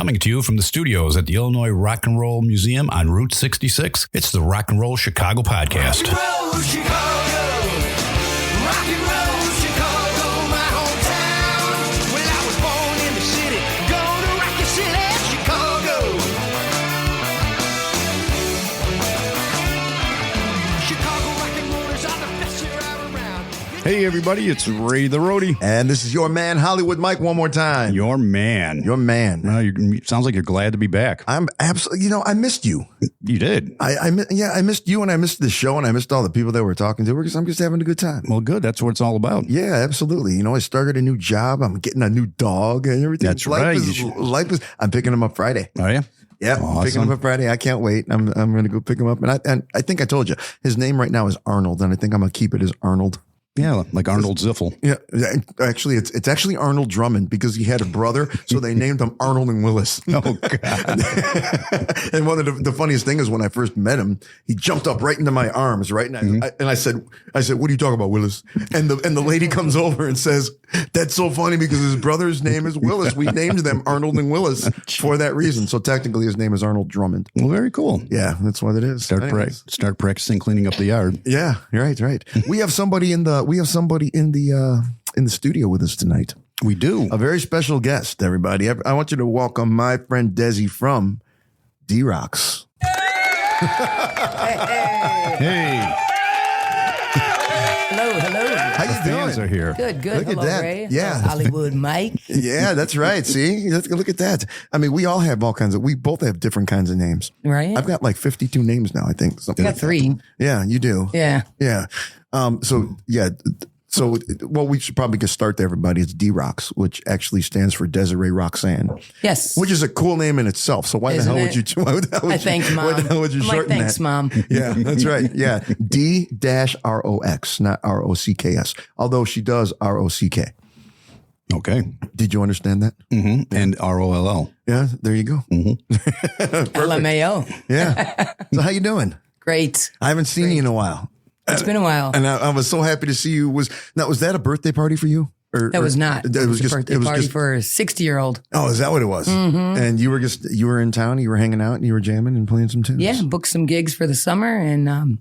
Coming to you from the studios at the Illinois Rock and Roll Museum on Route 66, it's the Rock and Roll Chicago podcast. Rock and roll, Chicago. Rock and roll, Chicago, my hometown. Well, I was born in the city, gonna rock the city, Chicago. Chicago rock and rollers are the best you're out around. Hey, everybody, it's Ray the Roadie. And this is your man, Hollywood Mike, one more time. Your man. Your man. Well, sounds like you're glad to be back. I'm absolutely, I missed you. You did. I missed you, and I missed the show, and I missed all the people that we're talking to because I'm just having a good time. Well, good. That's what it's all about. Yeah, absolutely. I started a new job. I'm getting a new dog and everything. That's right. Life is, I'm picking him up Friday. Oh, yeah? Yeah, Awesome. picking him up Friday. I can't wait. I'm going to go pick him up. And I think I told you, his name right now is Arnold, and I think I'm going to keep it as Arnold. Yeah, like Arnold Ziffel. Yeah, actually, it's actually Arnold Drummond because he had a brother, so they named him Arnold and Willis. Oh, God. And one of the funniest thing is when I first met him, he jumped up right into my arms, right? And I said, "What are you talking about, Willis?" And the lady comes over and says, "That's so funny because his brother's name is Willis. We named them Arnold and Willis for that reason. So technically, his name is Arnold Drummond." Well, very cool. Yeah, that's what it is. Start practicing cleaning up the yard. Yeah, right. We have somebody in the studio with us tonight. We do. A very special guest, everybody. I want you to welcome my friend Desi from D-Rox. Hey. Hello. How you Fans doing? are here. Good. Look at Hello, that. Ray. Yeah. Hollywood Mike. Yeah, that's right. See, look at that. I mean, we all have we both have different kinds of names. Right? I've got like 52 names now, I think. Something I like got 3. that. Yeah, you do. Yeah. Yeah. So we should probably just start there, everybody. It's D-Rox, which actually stands for Desiree Roxanne, Yes. which is a cool name in itself. So why the Isn't hell it? would you? Why the hell would I you, thank Mom. Why the hell would you I'm like, shorten thanks, that? Mom. Yeah, that's right. Yeah, D-ROX, not R-O-C-K-S. Although she does R-O-C-K. Okay. Did you understand that? Mm-hmm. And ROLL. Yeah, there you go. LMAO. Yeah. So how you doing? Great. I haven't seen you in a while. It's been a while. And I was so happy to see you. Was that a birthday party for you? That was not. It was a just birthday party for a 60-year-old. Oh, is that what it was? Mm-hmm. And you were in town, you were hanging out, and you were jamming and playing some tunes. Yeah, booked some gigs for the summer and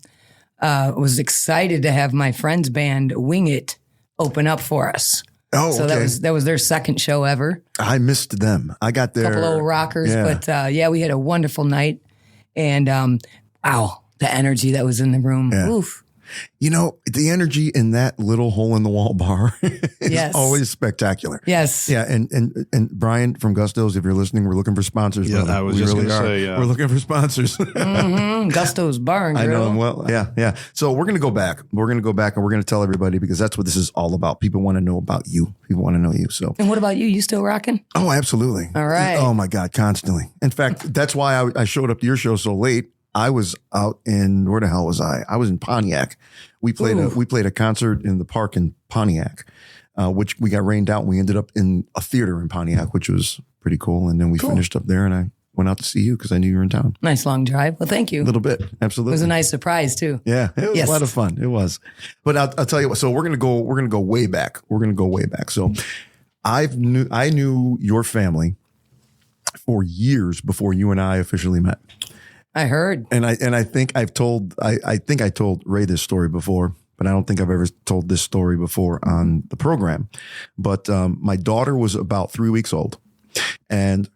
was excited to have my friend's band Wing It open up for us. Oh, So okay. that was their second show ever. I missed them. I got there. Couple old rockers, Yeah. but we had a wonderful night. And wow, the energy that was in the room. Yeah. Oof. The energy in that little hole in the wall bar is Yes. always spectacular. Yes. Yeah, and Brian from Gusto's, if you're listening, we're looking for sponsors. Yeah, brother. I was We just really gonna are. say, We're looking for sponsors. Gusto's Bar and I Grill. know him well. Yeah. So we're going to go back. We're going to go back and we're going to tell everybody because that's what this is all about. People want to know about you. People want to know you. So, And what about you? You still rocking? oh, absolutely. All right. Oh my God, constantly. In fact, that's why I showed up to your show so late. I was out in, where the hell was I? I was in Pontiac. We played a concert in the park in Pontiac, which we got rained out. And we ended up in a theater in Pontiac, which was pretty cool. And then we finished up there and I went out to see you because I knew you were in town. Nice long drive. Well, thank you. A little bit. It Absolutely. was a nice surprise too. Yeah, it was Yes. a lot of fun. It was. But I'll tell you what. So we're gonna go way back. So I knew your family for years before you and I officially met. I heard. And I think I told Ray this story before, but I don't think I've ever told this story before on the program. But my daughter was about 3 weeks old, and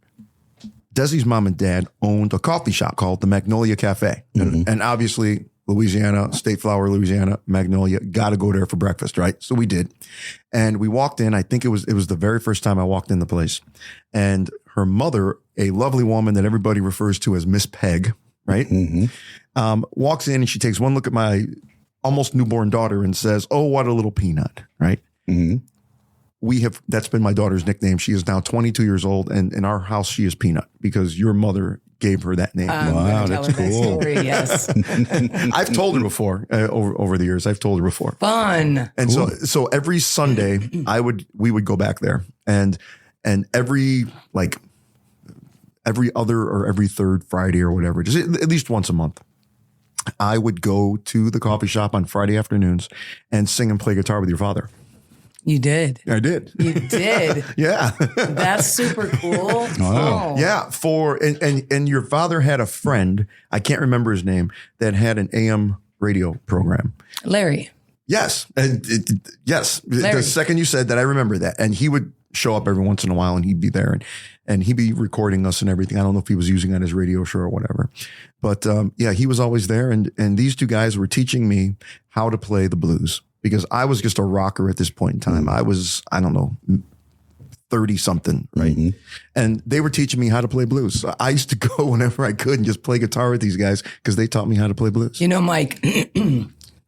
Desi's mom and dad owned a coffee shop called the Magnolia Cafe. And obviously, Louisiana, State Flower, Louisiana, Magnolia, got to go there for breakfast, right? So we did. And we walked in. I think it was the very first time I walked in the place. And her mother, a lovely woman that everybody refers to as Miss Peg, right? Walks in and she takes one look at my almost newborn daughter and says, "Oh, what a little peanut," right? That's been my daughter's nickname. She is now 22 years old, and in our house, she is Peanut because your mother gave her that name. Wow, Tell that's her that cool. story, yes. I've told her before over the years. I've told her before. Fun. And so every Sunday we would go back there and every other or every third Friday or whatever, just at least once a month, I would go to the coffee shop on Friday afternoons and sing and play guitar with your father. You did. I did. You did. Yeah. That's super cool. Wow. Oh. Yeah. And your father had a friend, I can't remember his name, that had an AM radio program. Larry. Yes. Yes. Larry. The second you said that, I remember that. And he would show up every once in a while and he'd be there and he'd be recording us and everything. I don't know if he was using it on his radio show or whatever, but yeah, he was always there. And these two guys were teaching me how to play the blues because I was just a rocker at this point in time. I was, I don't know, 30 something. Right. Mm-hmm. And they were teaching me how to play blues. So I used to go whenever I could and just play guitar with these guys because they taught me how to play blues. You know, Mike,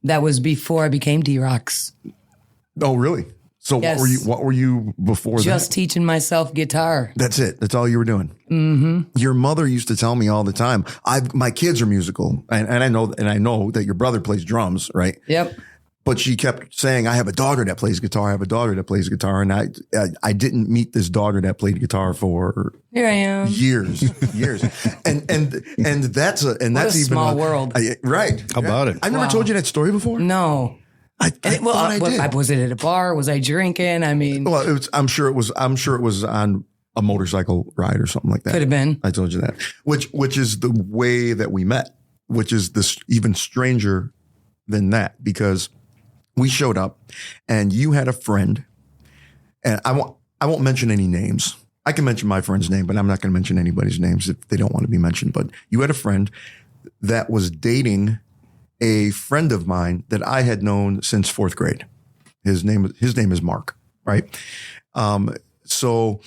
that was before I became D-Rox. Oh, really? So Yes. what were you before that? Just teaching myself guitar. That's it. That's all you were doing. Mm-hmm. Your mother used to tell me all the time, my kids are musical. And I know that your brother plays drums, right? Yep. But she kept saying, I have a daughter that plays guitar. I have a daughter that plays guitar. And I didn't meet this daughter that played guitar for Here I am. years. And that's even a small world. Right. How about it? I've never Wow. told you that story before. No. I thought I did. Was it at a bar? Was I drinking? I mean, Well, I'm sure it was on a motorcycle ride or something like that. could have been. I told you that, which is the way that we met, which is this even stranger than that, because we showed up and you had a friend, and I won't mention any names. I can mention my friend's name, but I'm not going to mention anybody's names if they don't want to be mentioned. But you had a friend that was dating a friend of mine that I had known since fourth grade. His name is Mark, right? So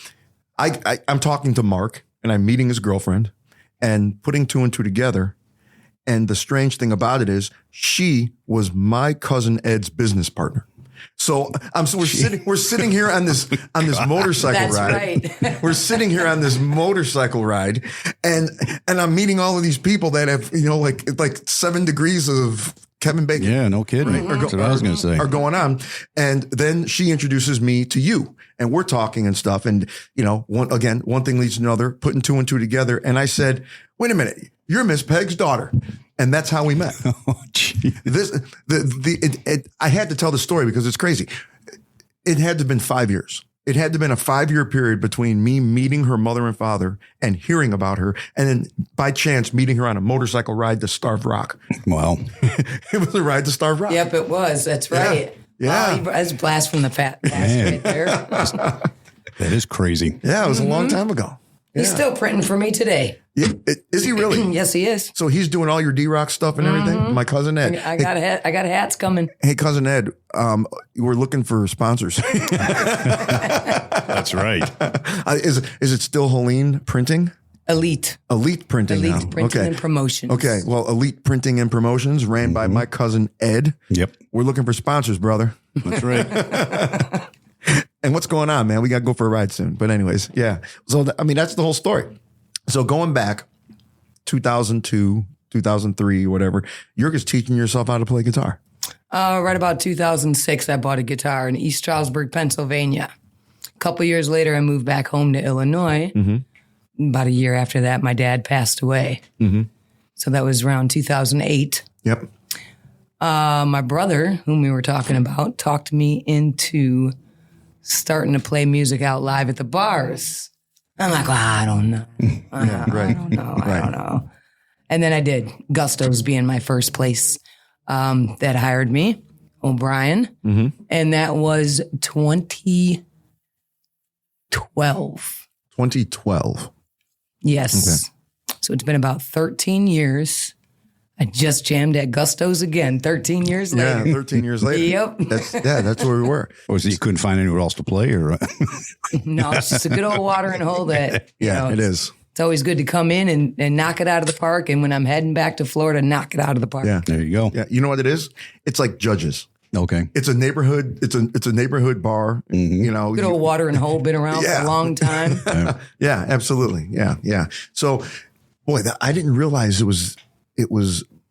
I'm talking to Mark and I'm meeting his girlfriend and putting two and two together. And the strange thing about it is she was my cousin Ed's business partner. So we're sitting here on this motorcycle That's ride. right. We're sitting here on this motorcycle ride, and I'm meeting all of these people that have like 7 degrees of Kevin Bacon. Yeah, no kidding. That's what I was going to say. Are going on, and then she introduces me to you, and we're talking and stuff, and one thing leads to another, putting two and two together, and I said, "Wait a minute, you're Miss Peg's daughter." And that's how we met. Oh, gee. I had to tell the story because it's crazy. It had to have been 5 years. It had to have been a 5-year period between me meeting her mother and father and hearing about her, and then by chance meeting her on a motorcycle ride to Starved Rock. Wow. It was a ride to Starved Rock. Yep, it was. That's right. Yeah. Oh, that's a blast from the past right there. That is crazy. Yeah, it was a long time ago. He's still printing for me today. Yeah, is he really? Yes, he is. So he's doing all your D-Rox stuff and everything? My cousin Ed. I got hats coming. Hey, cousin Ed, we're looking for sponsors. That's right. Is it still Helene Printing? Elite Printing now. printing and promotions. Okay. Well, Elite Printing and Promotions ran by my cousin Ed. Yep. We're looking for sponsors, brother. That's right. And what's going on, man? We got to go for a ride soon. But anyways, yeah. So, that's the whole story. So going back 2002, 2003, whatever, you're just teaching yourself how to play guitar. Right about 2006, I bought a guitar in East Stroudsburg, Pennsylvania. A couple years later, I moved back home to Illinois. Mm-hmm. About a year after that, my dad passed away. Mm-hmm. So that was around 2008. Yep. My brother, whom we were talking about, talked me into starting to play music out live at the bars. I'm like, well, I don't know. I don't know. And then I did. Gusto's being my first place that hired me, O'Brien. Mm-hmm. And that was 2012. 2012. Yes. Okay. So it's been about 13 years. I just jammed at Gusto's again 13 years later. Yeah, 13 years later. Yep. That's where we were. Was you couldn't find anywhere else to play, or? No, it's just a good old watering hole that, it is. It's always good to come in and knock it out of the park. And when I'm heading back to Florida, knock it out of the park. Yeah. There you go. Yeah. You know what it is? It's like Judges. Okay. It's a neighborhood. It's a neighborhood bar. Mm-hmm. Good old watering hole, been around for a long time. Yeah, absolutely. Yeah. So, boy, I didn't realize it was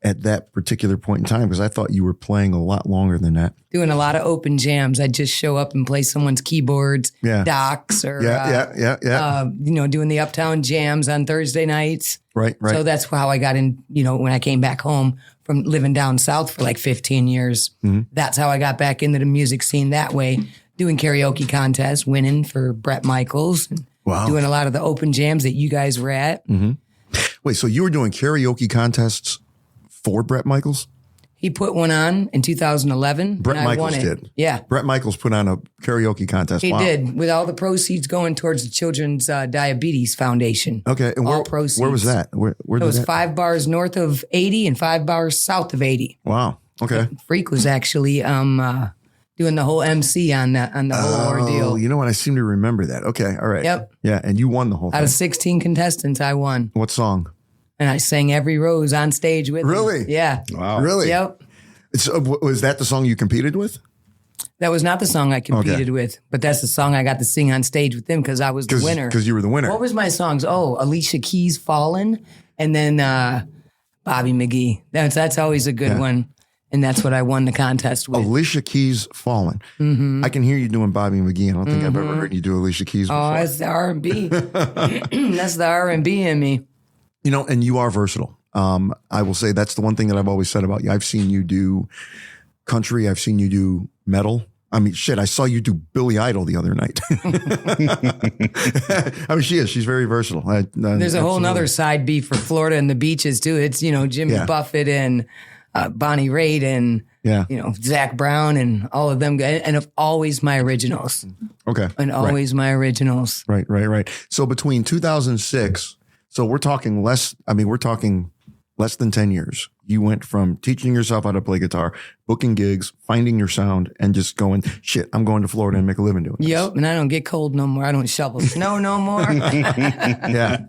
at that particular point in time, because I thought you were playing a lot longer than that. Doing a lot of open jams. I'd just show up and play someone's keyboards, docks, or doing the Uptown jams on Thursday nights. Right. So that's how I got in, when I came back home from living down south for like 15 years. Mm-hmm. That's how I got back into the music scene that way, doing karaoke contests, winning for Bret Michaels, and doing a lot of the open jams that you guys were at. Mm-hmm. Wait, so you were doing karaoke contests for Bret Michaels? He put one on in 2011. Bret Michaels did. Yeah. Bret Michaels put on a karaoke contest. He did, with all the proceeds going towards the Children's Diabetes Foundation. Okay. And all proceeds. Where was that? Where it was 5 bars north of 80 and 5 bars south of 80. Wow. Okay. Freak was actually doing the whole MC on the whole ordeal. You know what? I seem to remember that. Okay. All right. Yep. Yeah. And you won the whole thing. Out of 16 contestants, I won. What song? And I sang Every Rose on stage with Really? him. Yeah. Wow. Really? Yep. So, was that the song you competed with? That was not the song I competed with, but that's the song I got to sing on stage with them because I was the winner. Because you were the winner. What was my songs? Oh, Alicia Keys' Fallin', and then Bobby McGee. That's always a good one. And that's what I won the contest with. Alicia Keys' Fallen. Mm-hmm. I can hear you doing Bobby McGee. I don't think I've ever heard you do Alicia Keys before. Oh, that's the R&B. That's the R&B in me. You know, and you are versatile. I will say that's the one thing that I've always said about you. I've seen you do country. I've seen you do metal. I mean, shit, I saw you do Billy Idol the other night. I mean, she's very versatile. There's a whole nother side B for Florida and the beaches too. It's, Jimmy Buffett and Bonnie Raitt and, Zach Brown and all of them. And my originals. Okay. And always my originals. Right. So between 2006, so we're talking less than 10 years. You went from teaching yourself how to play guitar, booking gigs, finding your sound, and just going, shit, I'm going to Florida and make a living doing this. Yep, and I don't get cold no more. I don't shovel snow no more. Yeah.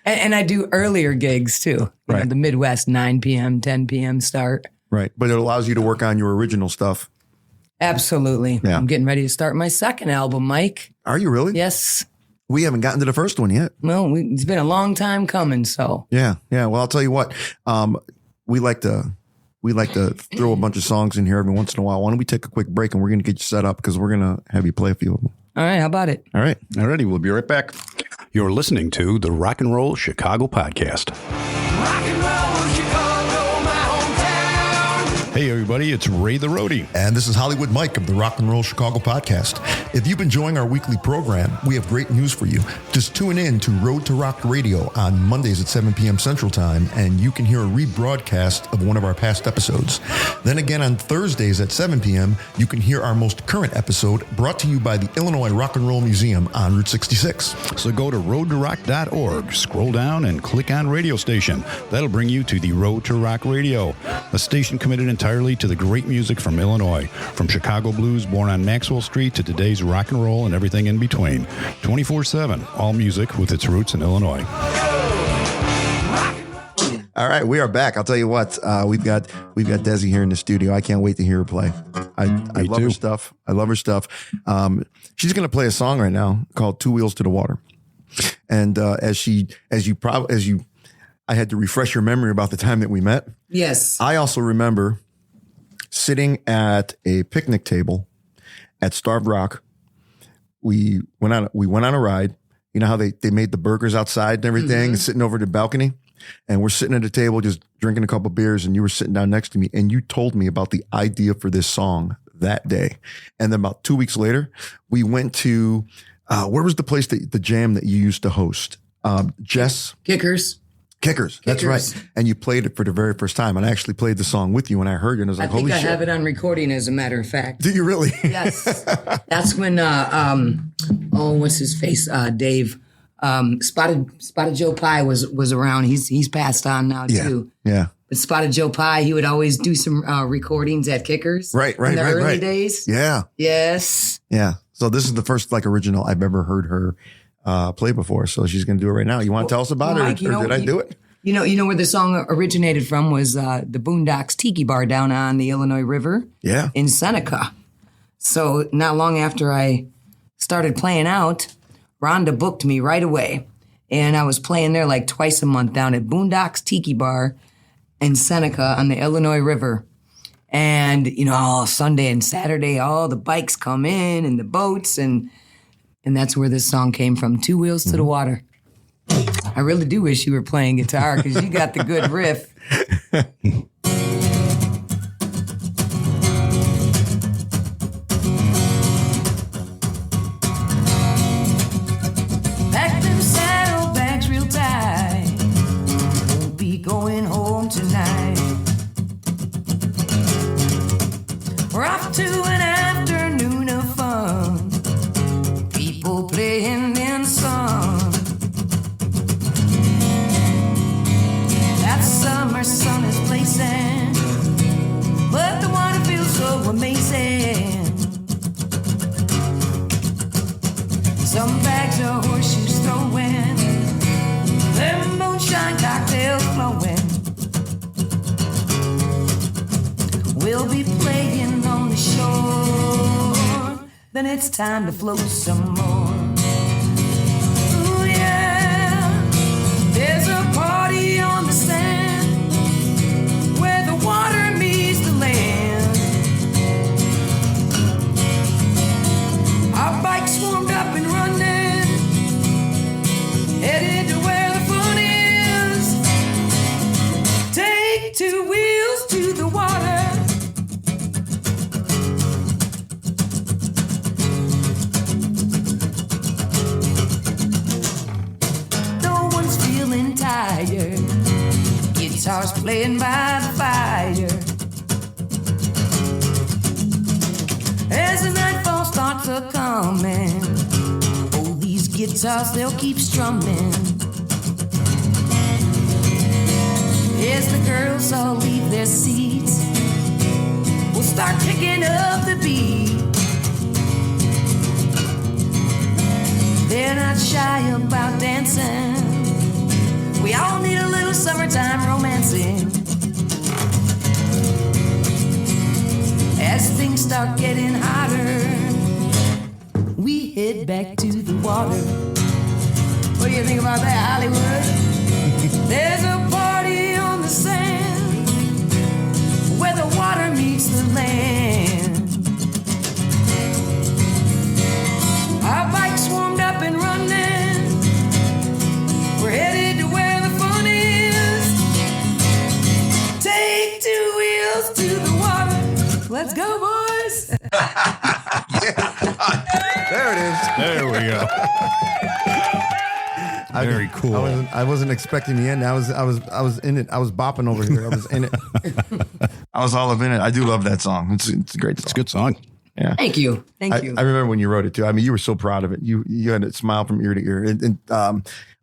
And I do earlier gigs too. You know, the Midwest, 9 p.m., 10 p.m. start. Right, but it allows you to work on your original stuff. Absolutely. Yeah. I'm getting ready to start my second album, Mike. Are you really? Yes. We haven't gotten to the first one yet. Well, it's been a long time coming, so. Yeah. Well, I'll tell you what. We like to throw a bunch of songs in here every once in a while. Why don't we take a quick break and we're going to get you set up because we're going to have you play a few of them. All right. How about it? All right. Alrighty. We'll be right back. You're listening to the Rock and Roll Chicago Podcast. Rock and roll, Chicago, my hometown. Hey, everybody. It's Ray the Roadie. And this is Hollywood Mike of the Rock and Roll Chicago Podcast. If you've been enjoying our weekly program, we have great news for you. Just tune in to Road to Rock Radio on Mondays at 7 p.m. Central Time, and you can hear a rebroadcast of one of our past episodes. Then again on Thursdays at 7 p.m., you can hear our most current episode brought to you by the Illinois Rock and Roll Museum on Route 66. So go to roadtorock.org, scroll down, and click on Radio Station. That'll bring you to the Road to Rock Radio, a station committed entirely to the great music from Illinois, from Chicago blues born on Maxwell Street to today's rock and roll and everything in between. 24/7, all music with its roots in Illinois. All right, we are back. I'll tell you what, we've got Desi here in the studio. I can't wait to hear her play. I love her stuff. I love her stuff. She's going to play a song right now called "Two Wheels to the Water," and I had to refresh your memory about the time that we met. Yes, I also remember sitting at a picnic table at Starved Rock. We went on a ride. You know how they made the burgers outside and everything, and sitting over the balcony. And we're sitting at a table just drinking a couple beers, and you were sitting down next to me, and you told me about the idea for this song that day. And then about 2 weeks later, we went to where was the place the jam that you used to host? Jess Kickers. That's right. And you played it for the very first time. And I actually played the song with you, and I heard it, and I was like, holy shit. I have it on recording, as a matter of fact. Do you really? Yes. That's when, what's his face? Dave. Spotted Joe Pye was around. He's passed on now too. Yeah. But Spotted Joe Pye, he would always do some recordings at Kickers. Right. In the early days. Yeah. Yes. Yeah. So this is the first original I've ever heard her play before. So she's going to do it right now. You want to tell us about it, or did I do it? You know where the song originated from was the Boondocks Tiki Bar down on the Illinois River. Yeah. In Seneca. So not long after I started playing out, Rhonda booked me right away. And I was playing there like twice a month down at Boondocks Tiki Bar in Seneca on the Illinois River. And, all Sunday and Saturday, all the bikes come in and the boats. And that's where this song came from, Two Wheels to the Water. I really do wish you were playing guitar because you got the good riff. then it's time to float some more. Ooh, yeah. There's a party on the sand where the water meets the land. Our bikes swarmed up and running, headed to where the fun is. Take two wheels to the water. No one's feeling tired. Guitars playing by the fire. As the nightfall starts a-coming, oh, these guitars, they'll keep strumming. As the girls all leave their seats, we'll start picking up the beat. They're not shy about dancing. We all need a little summertime romancing. As things start getting hotter, we head back to the water. What do you think about that, Hollywood? There's a party on the sand where the water meets the land. Our bikes swarmed up and running. We're headed to where the fun is. Take two wheels to the water. Let's go, boys. There it is. There we go. Very cool. I wasn't expecting the end. I was in it. I was bopping over here. I was in it. I was all up in it. I do love that song. It's a great song. It's a good song. Yeah. Thank you. Thank you. I remember when you wrote it too. I mean, you were so proud of it. You had a smile from ear to ear. And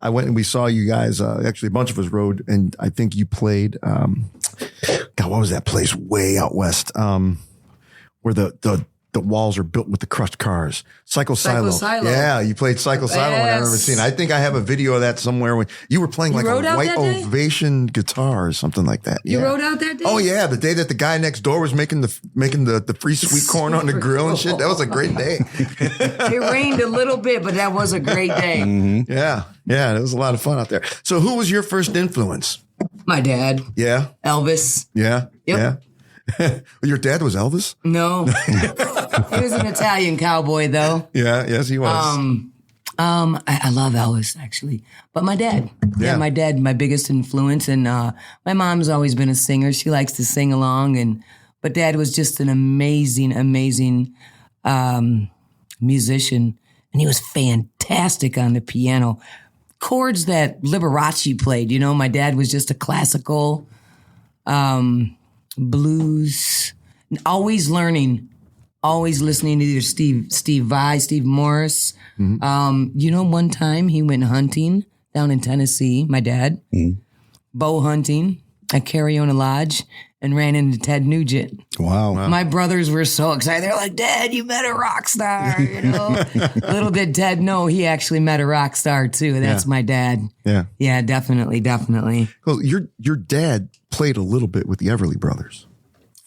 I went and we saw you guys. Actually, a bunch of us rode, and I think you played. God, what was that place way out west? Where the walls are built with the crushed cars. Psycho Silo. Yeah, you played Psycho Silo when I remember seeing it. I think I have a video of that somewhere when you were playing like a white Ovation guitar or something like that. You rode out that day? Oh yeah, the day that the guy next door was making the free sweet corn on the grill and shit. That was a great day. It rained a little bit, but that was a great day. Mm-hmm. Yeah, it was a lot of fun out there. So who was your first influence? My dad. Yeah. Elvis. Yeah. Yep. Yeah. Your dad was Elvis? No. He was an Italian cowboy, though. Yeah, yes, he was. I love Elvis, actually. But my dad. Yeah, my dad, my biggest influence. And my mom's always been a singer. She likes to sing along. But Dad was just an amazing, amazing musician. And he was fantastic on the piano. Chords that Liberace played. You know, my dad was just a classical blues, always learning, always listening to either Steve Vai, Steve Morris. Mm-hmm. You know, one time he went hunting down in Tennessee, my dad, bow hunting at Cariona Lodge, and ran into Ted Nugent. Wow. My brothers were so excited. They're like, Dad, you met a rock star, you know? Little did Ted know he actually met a rock star too. That's my dad. Yeah. Yeah, definitely. Well, your dad played a little bit with the Everly Brothers.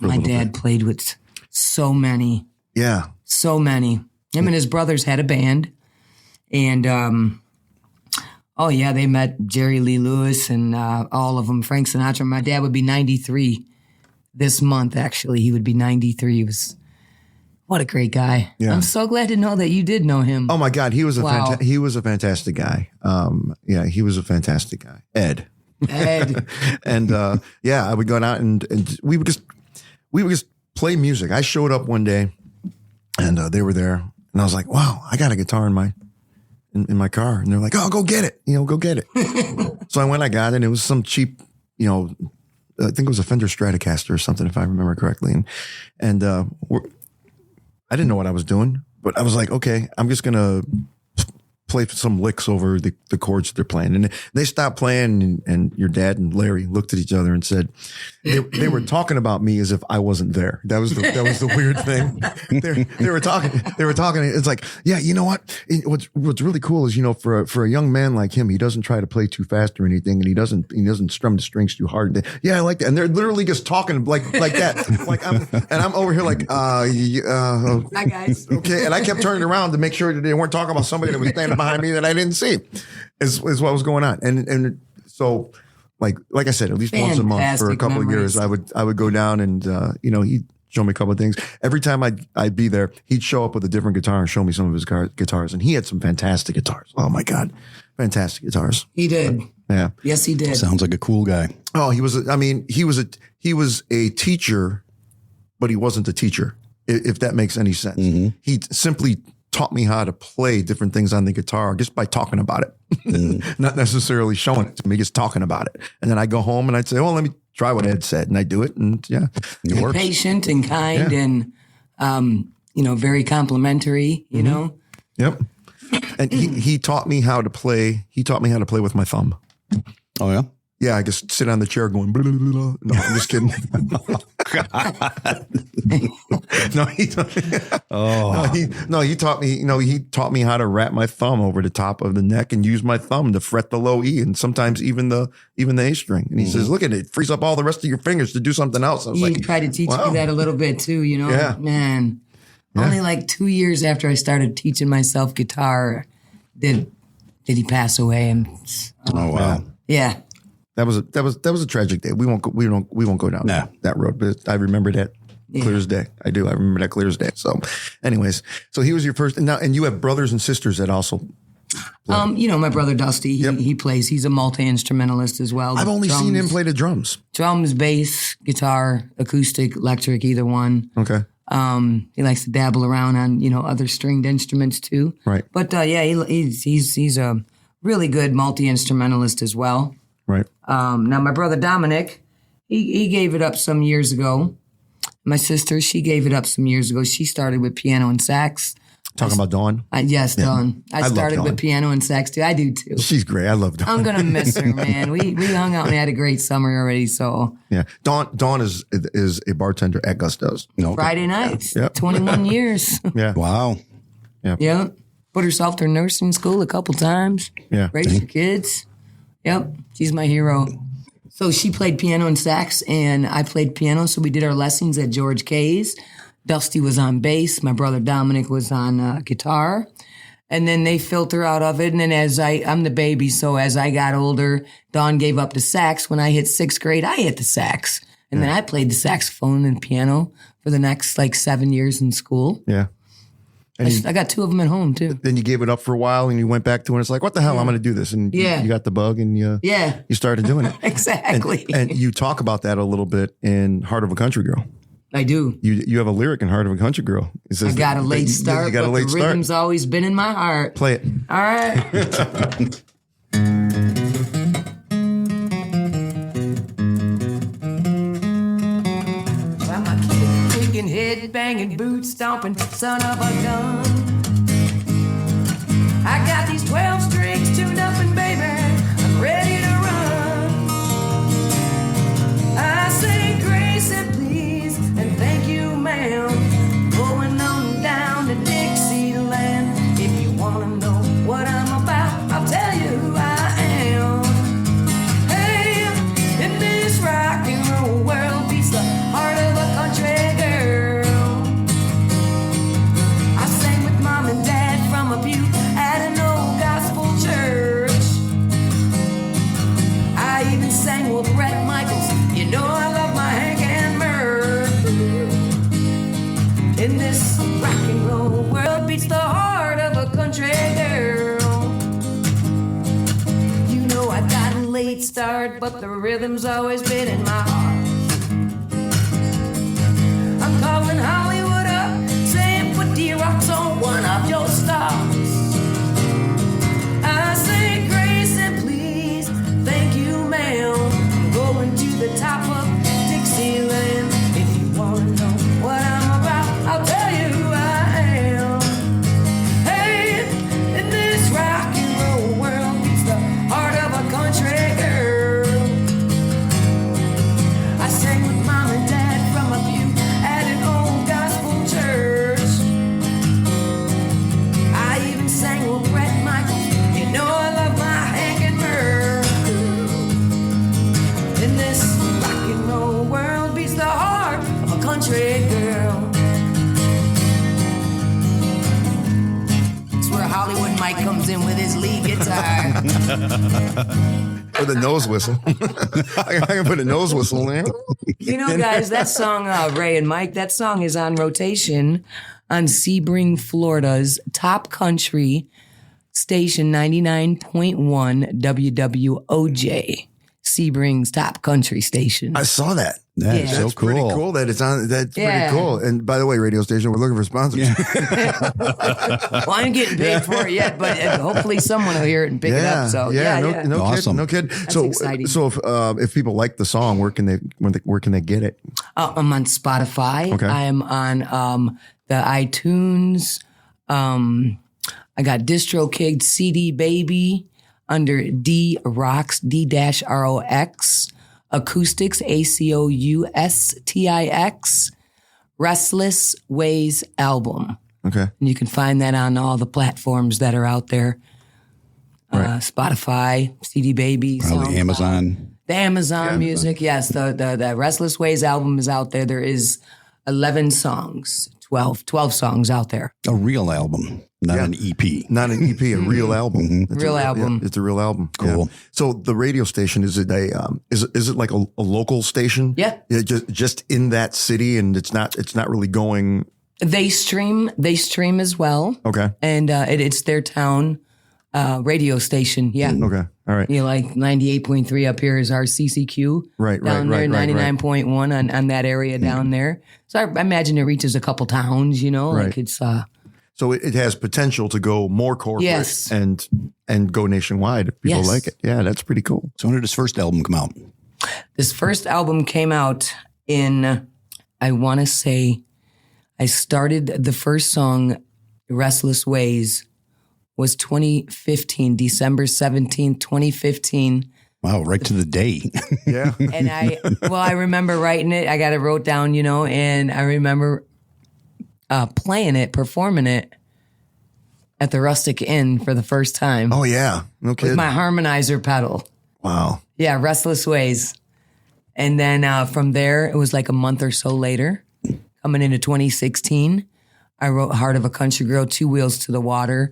My dad played with so many. Yeah. So many. Him and his brothers had a band. And, they met Jerry Lee Lewis and all of them. Frank Sinatra. My dad would be 93 this month, actually. He would be 93. What a great guy. Yeah. I'm so glad to know that you did know him. Oh, my God. He was a fantastic guy. He was a fantastic guy. Ed. And, I would go out and we would just play music. I showed up one day and they were there and I was like, wow, I got a guitar in my car. And they're like, oh, go get it. Go get it. So I went, I got it. And it was some cheap, I think it was a Fender Stratocaster or something, if I remember correctly. And I didn't know what I was doing, but I was like, okay, I'm just going to play some licks over the chords that they're playing. And they stopped playing, and your dad and Larry looked at each other and said, they were talking about me as if I wasn't there. That was the weird thing. They were talking. It's like, yeah, you know what? What's really cool is, for a young man like him, he doesn't try to play too fast or anything, and he doesn't strum the strings too hard. Yeah, I like that. And they're literally just talking like that. Like I'm over here like, Hi guys. okay. And I kept turning around to make sure that they weren't talking about somebody that was standing behind me that I didn't see. Is what was going on. And so like I said, at least once a month for a couple of years, I would go down and he'd show me a couple of things. Every time I'd be there, he'd show up with a different guitar and show me some of his guitars. And he had some fantastic guitars. Oh my God. Fantastic guitars. He did. Yeah. Yes, he did. Sounds like a cool guy. Oh, he was a teacher, but he wasn't a teacher, if that makes any sense. Mm-hmm. He simply taught me how to play different things on the guitar just by talking about it, not necessarily showing it to me, just talking about it. And then I go home and I'd say, "Oh, let me try what Ed said," and I do it, and yeah, it works. Patient and kind, and very complimentary. You know. Yep. And he taught me how to play. He taught me how to play with my thumb. Oh yeah. Yeah, I just sit on the chair going, blah, blah, blah. No, I'm just kidding. He taught me how to wrap my thumb over the top of the neck and use my thumb to fret the low E and sometimes even the A string. And he says, look at it, frees up all the rest of your fingers to do something else. I was He tried to teach me that a little bit too, Yeah. Man. Yeah. Only like 2 years after I started teaching myself guitar did he pass away. And oh wow. Yeah. That was a tragic day. We won't go down that road, but I remember that clear as day. I do. I remember that clear as day. So anyways, so he was your first, and you have brothers and sisters that also play. My brother Dusty, he plays. He's a multi-instrumentalist as well. I've only seen him play the drums. Drums, bass, guitar, acoustic, electric, either one. Okay. He likes to dabble around on, other stringed instruments too. Right. But he's a really good multi-instrumentalist as well. Right. Now my brother Dominic, he gave it up some years ago. My sister, she gave it up some years ago. She started with piano and sax. Talking about Dawn? Yes, Dawn. I started love Dawn. with piano and sax too. I do too. She's great. I love Dawn. I'm gonna miss her, man. We hung out and had a great summer already. So yeah, Dawn is a bartender at Gusto's. Friday nights, Yep. 21 years. Yeah. Wow. Yeah. Yep. Put herself through nursing school a couple times. Yeah. Raised her kids. Yep. She's my hero. So she played piano and sax, and I played piano. So we did our lessons at George K's. Dusty was on bass. My brother Dominic was on guitar. And then they filter out of it. And then I'm the baby, so as I got older, Dawn gave up the sax. When I hit 6th grade, I hit the sax. And then I played the saxophone and piano for the next 7 years in school. Yeah. I got 2 of them at home too. Then you gave it up for a while and you went back to it. And it's like, what the hell? I'm going to do this. And you got the bug and you started doing it. Exactly. And you talk about that a little bit in Heart of a Country Girl. I do. You have a lyric in Heart of a Country Girl. It says I got a late start, you got but a late the rhythm's always been in my heart. Play it. All right. I'm a kid, kicking, head banging, boot stomping, son of a gun. I got these 12 strings tuned up and baby, I'm ready to run. I say grace and please and thank you, ma'am. Going on down to Dixieland. If you want to know what I'm about, I'll tell you who I am. Hey, in this rock and roll world beats the heart of a country girl. I sang with mom and dad from a pew at an old gospel church. I even sang with Brett Michaels. You know I love my Hank and Murph. In this rock and roll world beats the heart of a country girl. You know I got a late start, but the rhythm's always been in my heart. I'm calling Hollywood up, saying put D-Rox on one of your stars. I say grace and please, thank you, ma'am. I'm going to the top of Dixieland. If you want to know what I'm about, I'll tell you who I am. Hey, in this rock Or the nose whistle. I can put a nose whistle in there. You know, guys, that song, Ray and Mike, that song is on rotation on Sebring, Florida's top country station, 99.1 WWOJ. Sebring's top country station. I saw that. That's so That's cool. pretty cool that it's on. That's Yeah. pretty cool. And by the way, radio station, we're looking for sponsors. Well, I ain't getting paid for it yet, but hopefully someone will hear it and pick it up. So no Awesome. kid, no kid. So, exciting. so if people like the song, where can they get it? I'm on Spotify. Okay. I am on the iTunes. I got DistroKid, CD Baby under D-Rox, D-ROX, Acoustics, ACOUSTIX, Restless Ways album. Okay. And you can find that on all the platforms that are out there. Right. Spotify, CD Baby, Probably SoundCloud. Amazon. The Amazon music, yes. The Restless Ways album is out there. There is 11 songs, 12 songs out there. A real album, not an E EP. Not an EP, a real album. It's Real a album. Yeah, it's a real album. Cool. Yeah. So the radio station, is it is it like a local station? Yeah. Just in that city, and it's not really going. They stream as well. Okay. And it's their town radio station. Yeah. Okay. All right. You know, like 98.3 up here is our CCQ. Right, Down there, right. 99.1 on that area down there. So I imagine it reaches a couple towns, you know, like Right. it's So it has potential to go more corporate Yes. and go nationwide if people Yes. like it. Yeah, that's pretty cool. So when did his first album come out? this first album came out in, I want to say, I started the first song, Restless Ways, was 2015, December 17th, 2015. Wow, right to the day. Yeah. And I remember writing it. I got it wrote down, you know, and I remember playing it, performing it at the Rustic Inn for the first time Oh yeah. No with kidding. my harmonizer pedal. Wow. Yeah, Restless Ways. And then from there, it was like a month or so later, coming into 2016, I wrote Heart of a Country Girl, Two Wheels to the Water.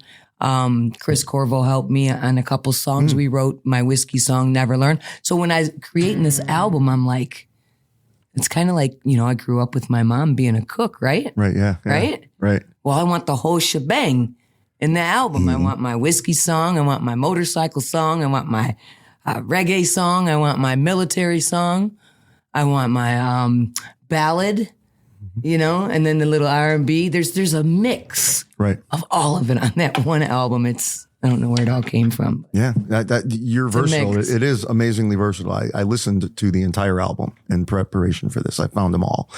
Chris Corvo helped me on a couple songs. We wrote my whiskey song, Never Learn. So when I was creating this album, I'm like, it's kind of like, you know, I grew up with my mom being a cook, right? Right. Yeah. Right? Right. Well, I want the whole shebang in the album. I want my whiskey song. I want my motorcycle song. I want my reggae song. I want my military song. I want my ballad, you know, and then the little R&B. There's a mix Right. of all of it on that one album. I don't know where it all came from. Yeah, that you're versatile. mix. It is amazingly versatile. I listened to the entire album in preparation for this. I found them all.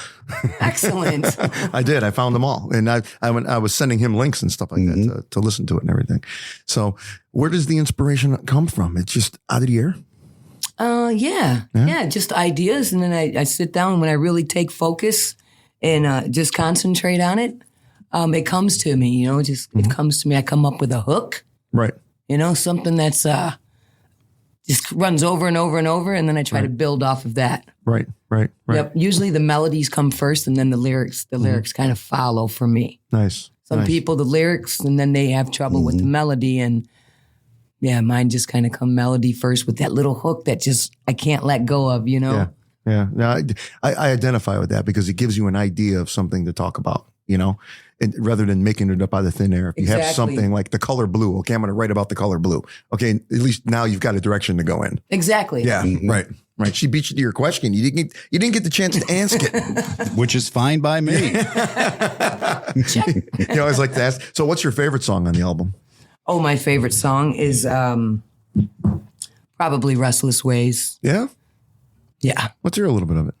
Excellent. I did. I found them all, and I was sending him links and stuff like that to listen to it and everything. So, where does the inspiration come from? It's just out of the air. Yeah, just ideas, and then I sit down when I really take focus and just concentrate on it. It comes to me, you know. It comes to me. I come up with a hook. Right. You know, something that's just runs over and over and over, and then I try to build off of that. Right. Yep. Usually the melodies come first, and then the lyrics. The lyrics kind of follow for me. Nice. Some people, the lyrics, and then they have trouble with the melody, and yeah, mine just kind of come melody first with that little hook that just I can't let go of. You know. Yeah. Now, I identify with that because it gives you an idea of something to talk about, you know, and rather than making it up out of thin air. If you have Exactly. something like the color blue, okay, I'm going to write about the color blue. Okay, at least now you've got a direction to go in. Exactly. Yeah, right. She beat you to your question. You didn't get the chance to ask it. Which is fine by me. You always like to ask. So, what's your favorite song on the album? Oh, my favorite song is probably "Restless Ways." Yeah, Yeah, let's hear a little bit of it.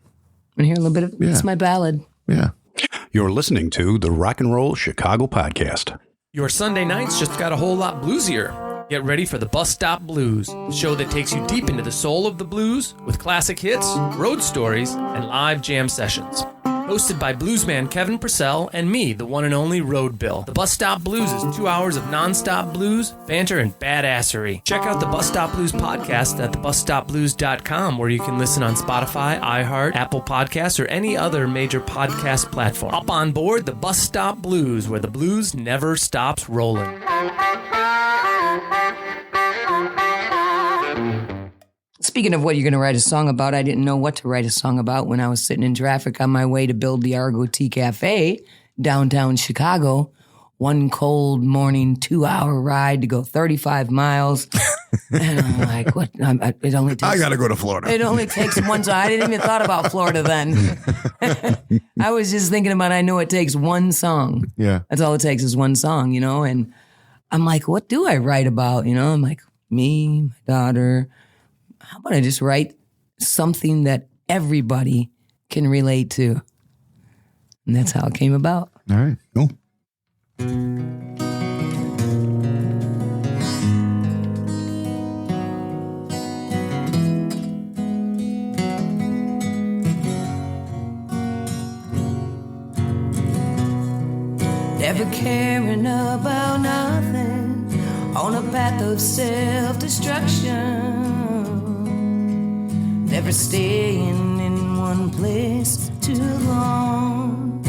and hear a little bit of it's my ballad. Yeah. You're listening to the Rock and Roll Chicago Podcast. Your Sunday nights just got a whole lot bluesier. Get ready for the Bus Stop Blues, the show that takes you deep into the soul of the blues with classic hits, road stories, and live jam sessions. Hosted by bluesman Kevin Purcell and me, the one and only Road Bill. The Bus Stop Blues is 2 hours of nonstop blues, banter, and badassery. Check out the Bus Stop Blues podcast at thebusstopblues.com, where you can listen on Spotify, iHeart, Apple Podcasts, or any other major podcast platform. Up on board the Bus Stop Blues, where the blues never stops rolling. Speaking of what you're going to write a song about, I didn't know what to write a song about when I was sitting in traffic on my way to build the Argo Tea Cafe downtown Chicago. One cold morning, 2-hour ride to go 35 miles. And I'm like, what? It only takes... I got to go to Florida. It only takes one song. I didn't even thought about Florida then. I was just thinking about, I know it takes one song. Yeah. That's all it takes is one song, And I'm like, what do I write about? I'm like, me, my daughter. How about I just write something that everybody can relate to? And that's how it came about. All right. Cool. Never caring about nothing, on a path of self-destruction. Never staying in one place too long.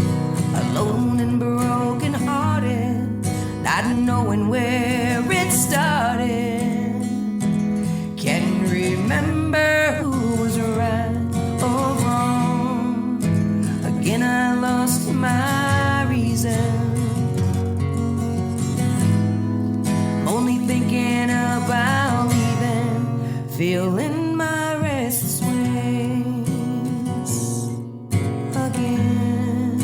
Alone and broken hearted, not knowing where it started. Can't remember who was right or wrong. Again I lost my reason. Only thinking about leaving, feeling my restless wings again.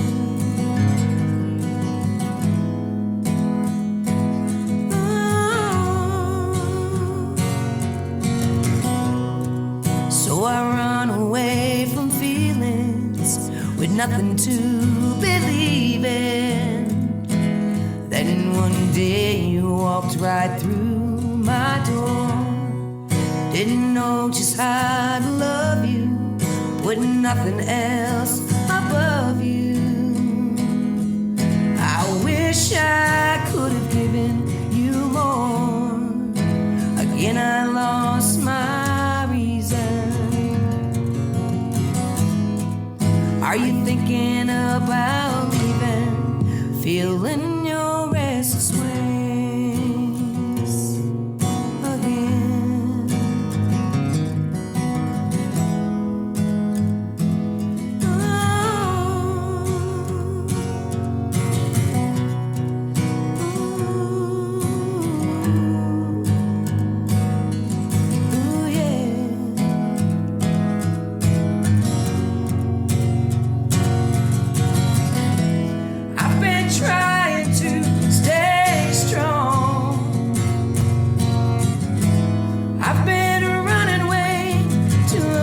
Oh. So I run away from feelings with nothing to believe in. Then one day you walked right through my door. Didn't know just how to love you, with nothing else above you. I wish I could have given you more. Again I lost my reason. Are you thinking about leaving, feeling your restless wings again? Ooh, yeah. I've been trying to stay strong. I've been running way too long.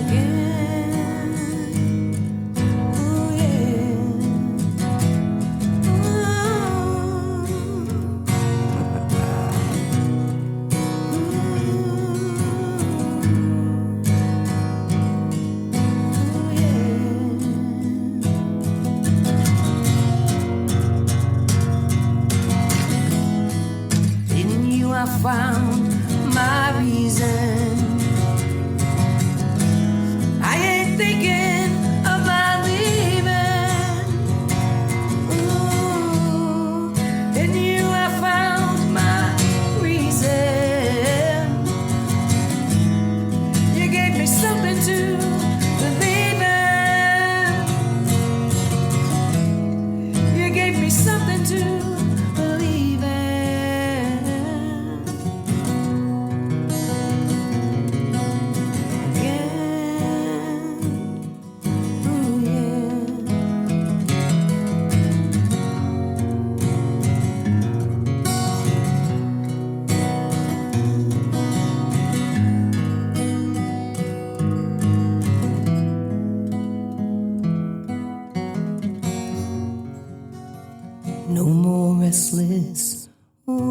Again, ooh In you I found my reason. I ain't thinking about leaving. Ooh, in you I found my reason. You gave me something to believe in. You gave me something to believe in. Again, ooh yeah. No more restless ways.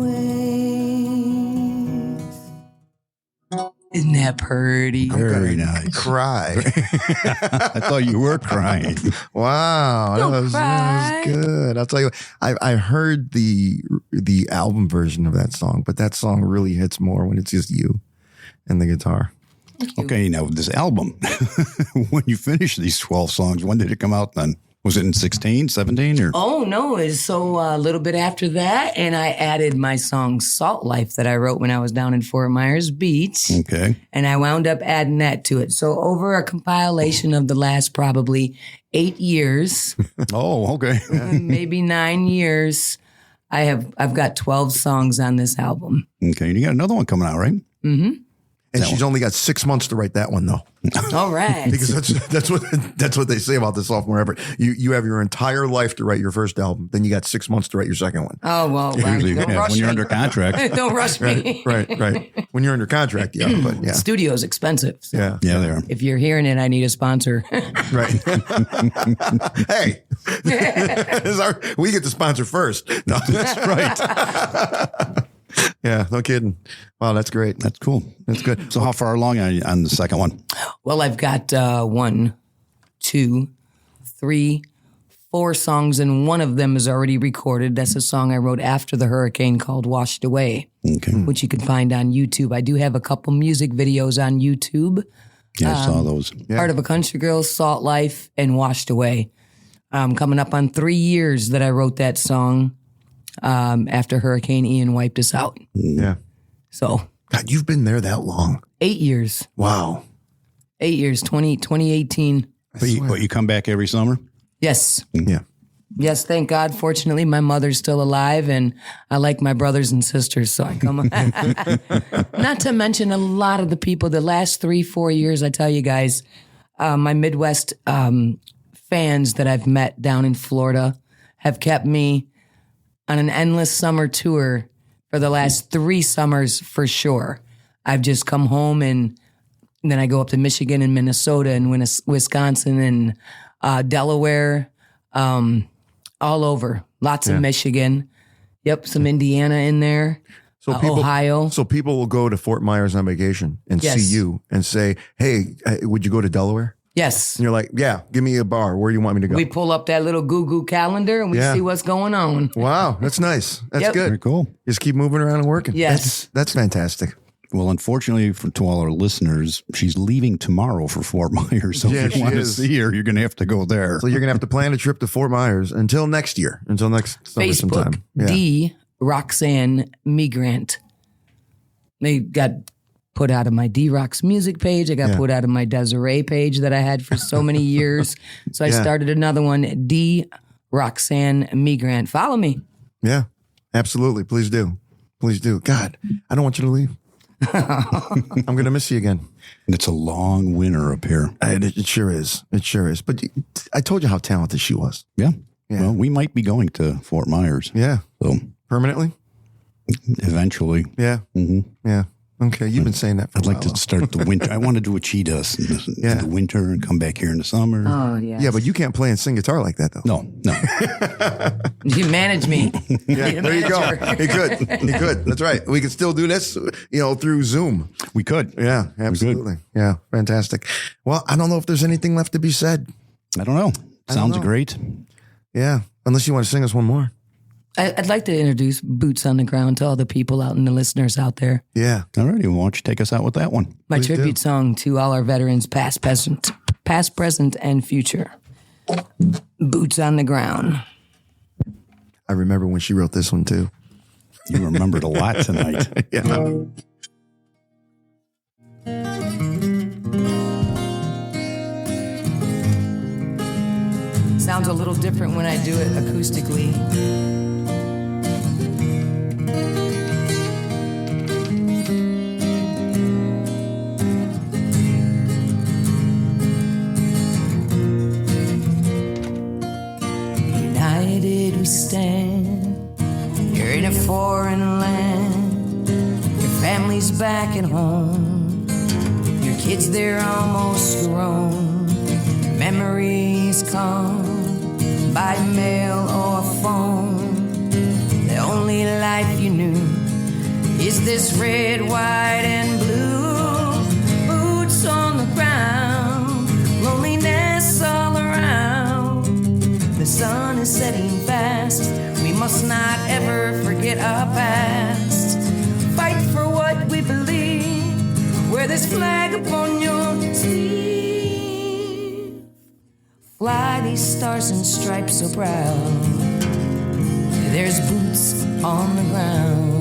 Isn't that pretty? Very nice. Cry. I thought you were crying. Wow, Don't that was cry. good. I'll tell you, I heard the album version of that song, but that song really hits more when it's just you and the guitar. Okay, now this album, when you finish these 12 songs, when did it come out then? Was it in 16, 17, or? Oh, no. It's so a little bit after that. And I added my song Salt Life that I wrote when I was down in Fort Myers Beach. Okay. And I wound up adding that to it. So over a compilation of the last probably 8 years, Oh, okay. maybe 9 years, I've got 12 songs on this album. Okay. You got another one coming out, right? And she's only got 6 months to write that one, though. All right. Because that's what they say about the sophomore effort. You have your entire life to write your first album, then you got 6 months to write your second one. Oh, well, Usually, don't yeah, rush when you're me. under contract. Don't rush me. Right. When you're under contract, yeah, but yeah, Studio's expensive. So yeah, Yeah, they are. if you're hearing it, I need a sponsor. right. Hey, we get the sponsor first. No, That's right. yeah, no kidding. Wow, that's great. That's cool. That's good. So how far along are you on the second one? Well, I've got 1, 2, 3, 4 songs, and one of them is already recorded. That's a song I wrote after the hurricane called Washed Away, Okay. which you can find on YouTube. I do have a couple music videos on YouTube. Yeah, I saw those. Part of a Country Girl, Salt Life, and Washed Away. Coming up on 3 years that I wrote that song after Hurricane Ian wiped us out. Yeah. So God, you've been there that long. 8 years. Wow. 8 years, 2018. But you come back every summer? Yes. Yeah. Yes, thank God. Fortunately, my mother's still alive, and I like my brothers and sisters, so I come. Not to mention a lot of the people, the last 3-4 years, I tell you guys, my Midwest fans that I've met down in Florida have kept me on an endless summer tour for the last 3 summers for sure. I've just come home and then I go up to Michigan and Minnesota and Wisconsin and Delaware, all over. Lots of Michigan. Yep, some Indiana in there. So people, Ohio. So people will go to Fort Myers on vacation and Yes. see you and say, "Hey, would you go to Delaware?" Yes. And you're like, "Yeah, give me a bar. Where do you want me to go?" We pull up that little Goo calendar and we Yeah. see what's going on. Wow, that's nice. That's Yep. Very good. cool. Just keep moving around and working. Yes. That's fantastic. Well, unfortunately to all our listeners, she's leaving tomorrow for Fort Myers. So Yeah, if she you want to is. see her, you're going to have to go there. So you're gonna have to plan a trip to Fort Myers until next year, until next summer Facebook, sometime. Yeah. D-Roxanne Megrant. They got put out of my D-Rox music page. I got Yeah. put out of my Desiree page that I had for so many years. So I Yeah. started another one, D-Roxanne Megrant. Follow me. Yeah, absolutely. Please do. Please do. God, I don't want you to leave. I'm gonna miss you again. And it's a long winter up here. It sure is. It sure is. But I told you how talented she was. Yeah. Yeah. Well, we might be going to Fort Myers. Yeah. So Permanently? eventually, Yeah. Mm-hmm. Yeah. Okay. You've been saying that for I'd a like while. to start the winter. I want to do what she does in Yeah. the winter and come back here in the summer. Oh, yeah. Yeah, but you can't play and sing guitar like that, though. No. You manage me. Yeah, there you go. You could. You could. That's right. We could still do this, through Zoom. We could. Yeah, absolutely. Yeah, fantastic. Well, I don't know if there's anything left to be said. I don't know. Sounds know. great. Yeah, unless you want to sing us one more. I'd like to introduce Boots on the Ground to all the people out and the listeners out there. Yeah. All righty. Well, why don't you take us out with that one? My Please tribute do. song to all our veterans, past, present, and future. Boots on the Ground. I remember when she wrote this one, too. You remembered a lot tonight. Yeah. Sounds a little different when I do it acoustically. United we stand. You're in a foreign land. Your family's back at home. Your kids, they're almost grown. Memories come by mail or phone. The only life you knew is this red, white, and blue. Boots on the ground, loneliness all around. The sun is setting fast. We must not ever forget our past. Fight for what we believe. Wear this flag upon your sleeve. Fly these stars and stripes so proud. There's boots on the ground.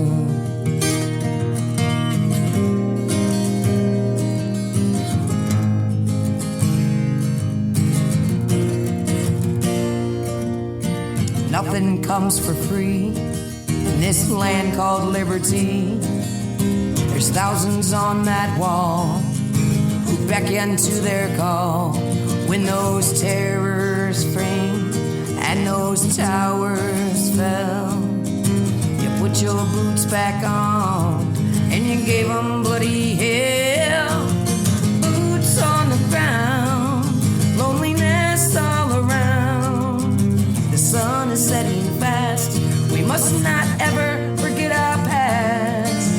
Nothing comes for free in this land called liberty. There's thousands on that wall who beckon to their call when those terrors frame and those towers fell. You put your boots back on and you gave them bloody hell. Boots on the ground, loneliness all around. The sun is setting fast, we must not ever forget our past.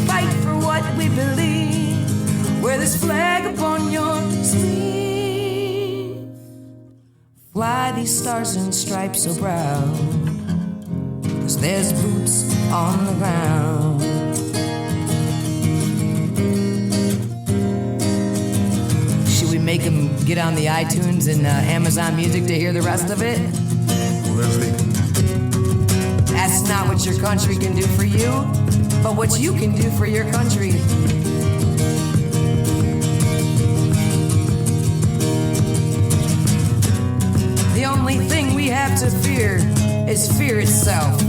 Fight for what we believe, wear this flag upon your sleeve. Fly these stars and stripes so proud, 'cause there's boots on the ground. Should we make them get on the iTunes and Amazon Music to hear the rest of it? That's not what your country can do for you, but what you can do for your country. The only thing we have to fear is fear itself.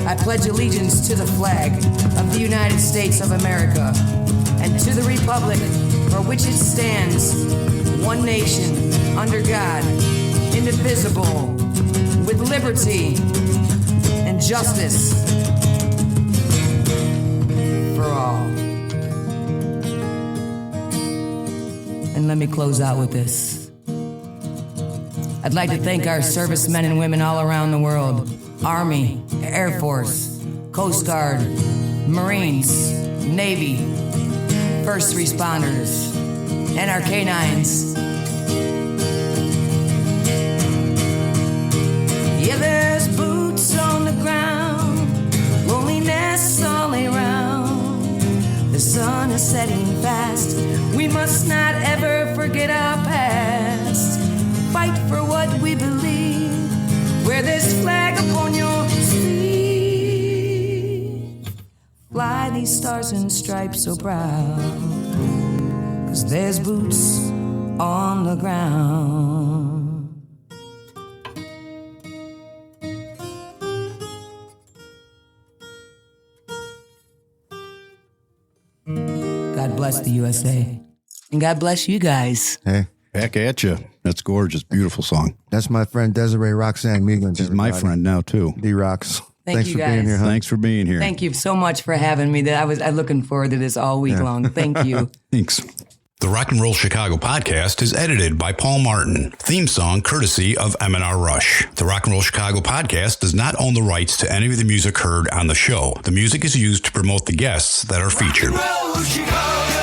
I pledge allegiance to the flag of the United States of America and to the republic for which it stands, one nation, under God, indivisible, with liberty and justice for all. And let me close out with this. I'd like to thank our servicemen and women all around the world, Army, Air Force, Coast Guard, Marines, Navy, first responders, and our canines. Yeah, there's boots on the ground, loneliness all around. The sun is setting fast, we must not ever forget our past. Fight for what we believe, wear this flag upon your sleeve. Fly these stars and stripes so proud, 'cause there's boots on the ground. God bless the USA. And God bless you guys. Hey, Back at you. That's gorgeous. Beautiful song. that's my friend Desiree Roxanne Megrant. She's my friend now, too. D-Rox. Thank Thanks you, for being guys. here, huh? Thanks for being here. Thank you so much for having me. I'm looking forward to this all week long. Thank you. Thanks. The Rock and Roll Chicago podcast is edited by Paul Martin. Theme song courtesy of M&R Rush. The Rock and Roll Chicago podcast does not own the rights to any of the music heard on the show. The music is used to promote the guests that are featured. Roll, Chicago.